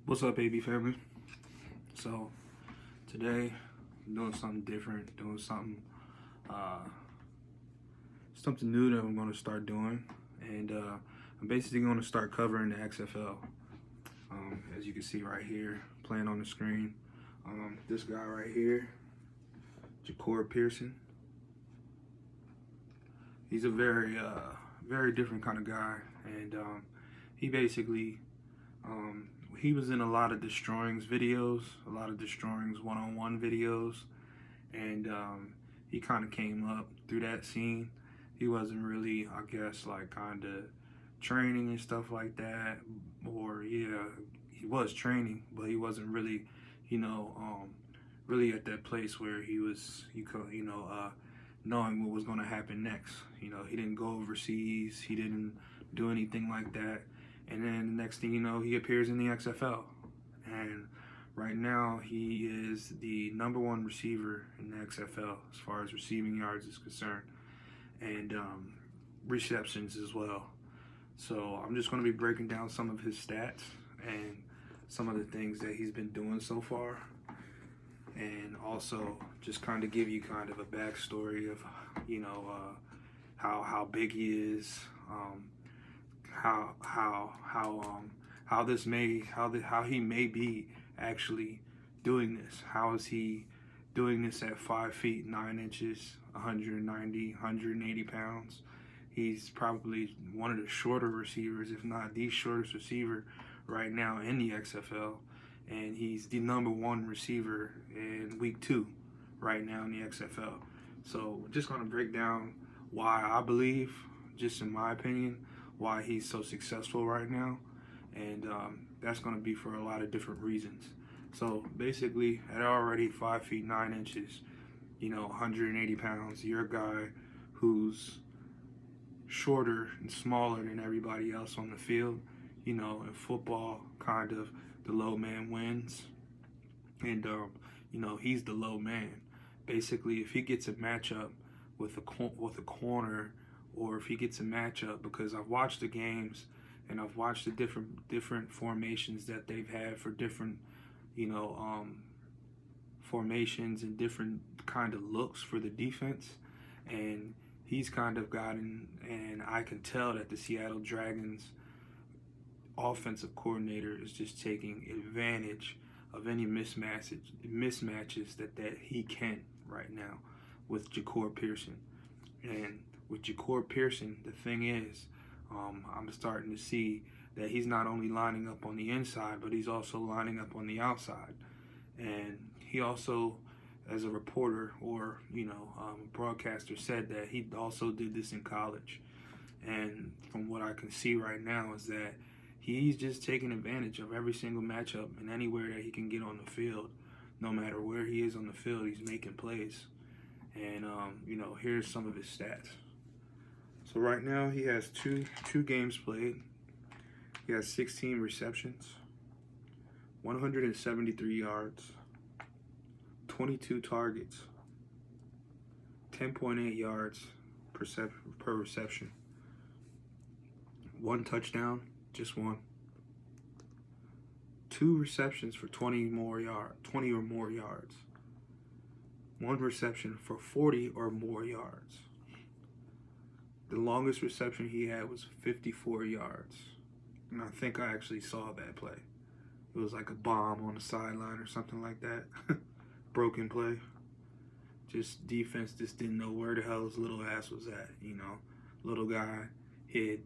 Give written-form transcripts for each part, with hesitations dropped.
What's up, AB family? So today I'm doing something different, doing something new that I'm going to start doing, and I'm basically going to start covering the XFL. As you can see right here, playing on the screen, this guy right here, Jahcour Pearson. He's a very different kind of guy, and he basically he was in a lot of Destroying's videos, a lot of Destroying's one-on-one videos, and he kind of came up through that scene. He wasn't really, I guess, like kind of training and stuff like that, or yeah, he was training, but he wasn't really, really at that place where he was, knowing what was going to happen next. He didn't go overseas, he didn't do anything like that. And then the next thing you know, he appears in the XFL. And right now, he is the #1 receiver in the XFL as far as receiving yards is concerned, and receptions as well. So I'm just going to be breaking down some of his stats and some of the things that he's been doing so far, and also just kind of give you kind of a backstory of, how big he is, how he may be actually doing this. How is he doing this at 5 feet 9 inches, 180 pounds? He's probably one of the shorter receivers, if not the shortest receiver right now in the XFL, and he's the #1 receiver in week 2 right now in the XFL. So we're just gonna break down why I believe, just in my opinion, why he's so successful right now, and that's going to be for a lot of different reasons. So basically, at already 5 feet 9 inches, 180 pounds, you're a guy who's shorter and smaller than everybody else on the field. In football, kind of the low man wins, and he's the low man. Basically, if he gets a matchup with a corner, or if he gets a matchup, because I've watched the games and I've watched the different formations that they've had for different, formations and different kind of looks for the defense, and he's kind of gotten, and I can tell that the Seattle Dragons offensive coordinator is just taking advantage of any mismatches that he can right now with Jahcour Pearson. And with Jahcour Pearson, the thing is, I'm starting to see that he's not only lining up on the inside, but he's also lining up on the outside. And he also, as a reporter or broadcaster, said that he also did this in college. And from what I can see right now is that he's just taking advantage of every single matchup and anywhere that he can get on the field. No matter where he is on the field, he's making plays. And here's some of his stats. So right now he has two games played. He has 16 receptions, 173 yards, 22 targets, 10.8 yards per reception, 1 touchdown, just 1. 2 receptions for 20 or more yards. 1 reception for 40 or more yards. The longest reception he had was 54 yards. And I think I actually saw that play. It was like a bomb on the sideline or something like that. Broken play. Just defense just didn't know where the hell his little ass was at, Little guy hid,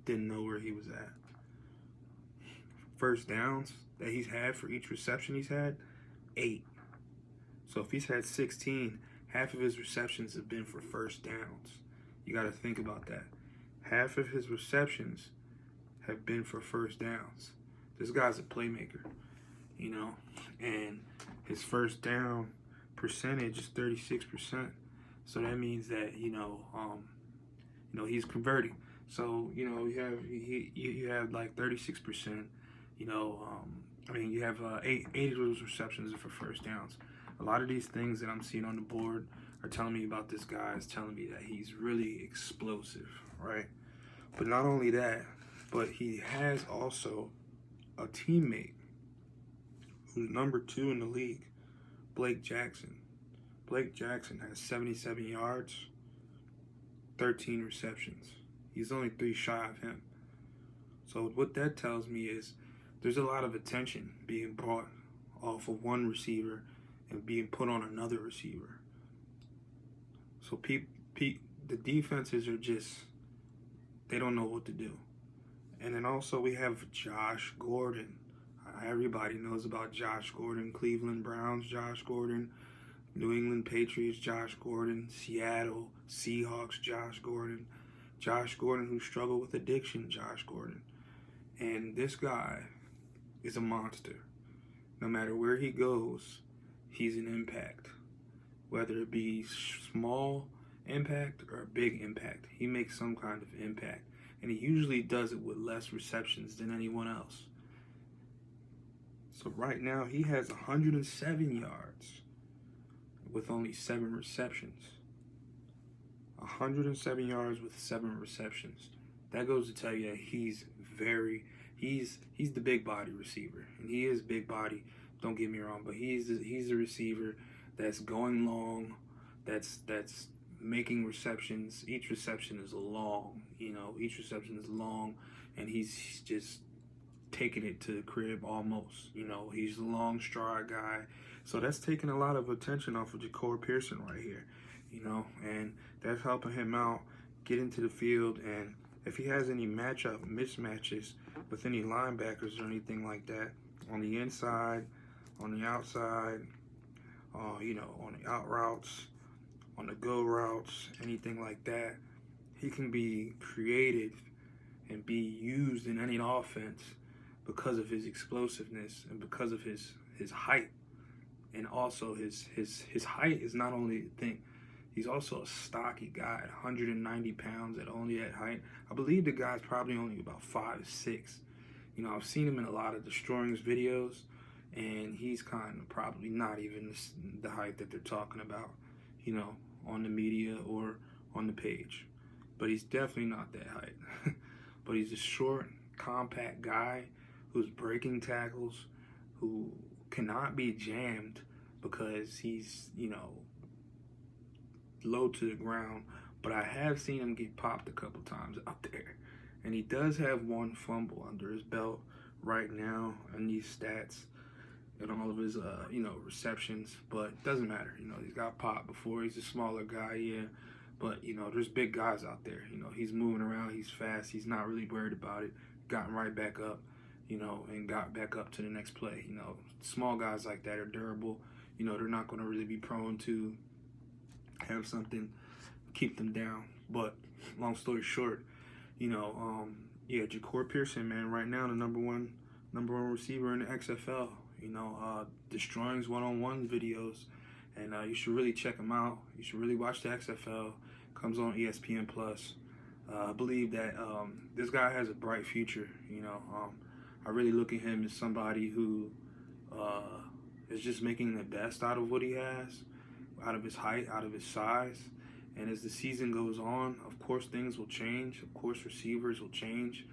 didn't know where he was at. First downs that he's had for each reception he's had, 8. So if he's had 16, half of his receptions have been for first downs. You got to think about that. Half of his receptions have been for first downs. This guy's a playmaker, and his first down percentage is 36%. So that means that he's converting. So you have like 36%. You have 8 of those receptions are for first downs. A lot of these things that I'm seeing on the board are telling me about this guy, is telling me that he's really explosive, right? But not only that, but he has also a teammate who's number 2 in the league, Blake Jackson. Blake Jackson has 77 yards, 13 receptions. He's only 3 shy of him. So what that tells me is there's a lot of attention being brought off of one receiver and being put on another receiver. So the defenses are just, they don't know what to do. And then also we have Josh Gordon. Everybody knows about Josh Gordon. Cleveland Browns, Josh Gordon. New England Patriots, Josh Gordon. Seattle Seahawks, Josh Gordon. Josh Gordon, who struggled with addiction, Josh Gordon. And this guy is a monster. No matter where he goes, he's an impact. Whether it be small impact or a big impact, he makes some kind of impact. And he usually does it with less receptions than anyone else. So right now he has 107 yards with only 7 receptions. 107 yards with 7 receptions. That goes to tell you that he's the big body receiver. And he is big body, don't get me wrong, but he's a receiver that's going long, that's making receptions. Each reception is long, each reception is long, and he's just taking it to the crib almost. He's a long stride guy. So that's taking a lot of attention off of Jahcour Pearson right here, and that's helping him out get into the field. And if he has any mismatches with any linebackers or anything like that, on the inside, on the outside, on the out routes, on the go routes, anything like that, he can be creative and be used in any offense because of his explosiveness and because of his height. And also his height is not only the thing, he's also a stocky guy at 190 pounds at only that height. I believe the guy's probably only about 5'6". I've seen him in a lot of Destroying's videos, and he's kind of probably not even the height that they're talking about, on the media or on the page. But he's definitely not that height. But he's a short, compact guy who's breaking tackles, who cannot be jammed because he's, low to the ground. But I have seen him get popped a couple times out there. And he does have 1 fumble under his belt right now in these stats and all of his, receptions. But it doesn't matter. He's got popped before. He's a smaller guy, yeah. But, there's big guys out there. He's moving around. He's fast. He's not really worried about it. Gotten right back up, and got back up to the next play. Small guys like that are durable. They're not going to really be prone to have something keep them down. But long story short, Jahcour Pearson, man, right now the number one receiver in the XFL. Destroying's one-on-one videos, and you should really check him out. You should really watch the XFL. Comes on ESPN Plus. I believe that this guy has a bright future. I really look at him as somebody who is just making the best out of what he has, out of his height, out of his size. And as the season goes on, of course, things will change. Of course, receivers will change.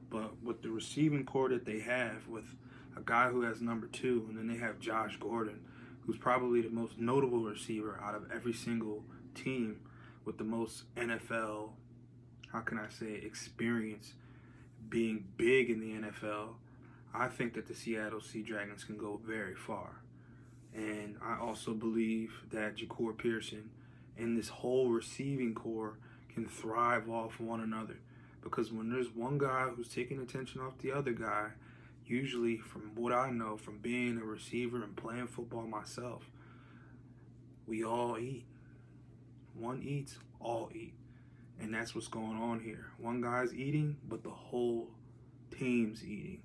But with the receiving core that they have, with a guy who has number 2, and then they have Josh Gordon, who's probably the most notable receiver out of every single team with the most NFL, experience being big in the NFL, I think that the Seattle Sea Dragons can go very far. And I also believe that Jahcour Pearson and this whole receiving core can thrive off one another. Because when there's one guy who's taking attention off the other guy, usually from what I know from being a receiver and playing football myself, we all eat. One eats, all eat. And that's what's going on here. One guy's eating, but the whole team's eating,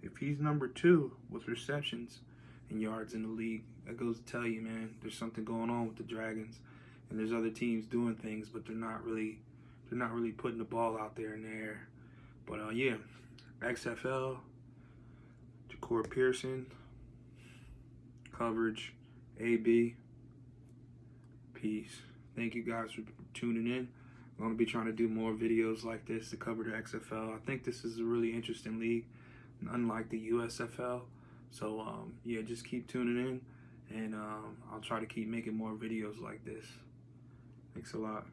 If he's number 2 with receptions and yards in the league, that goes to tell you, man, there's something going on with the Dragons. And there's other teams doing things, but they're not really putting the ball out there in the air. But XFL, Jahcour Pearson, coverage, AB, peace. Thank you guys for tuning in. I'm going to be trying to do more videos like this to cover the XFL. I think this is a really interesting league, unlike the USFL. So yeah, just keep tuning in, and I'll try to keep making more videos like this. Thanks a lot.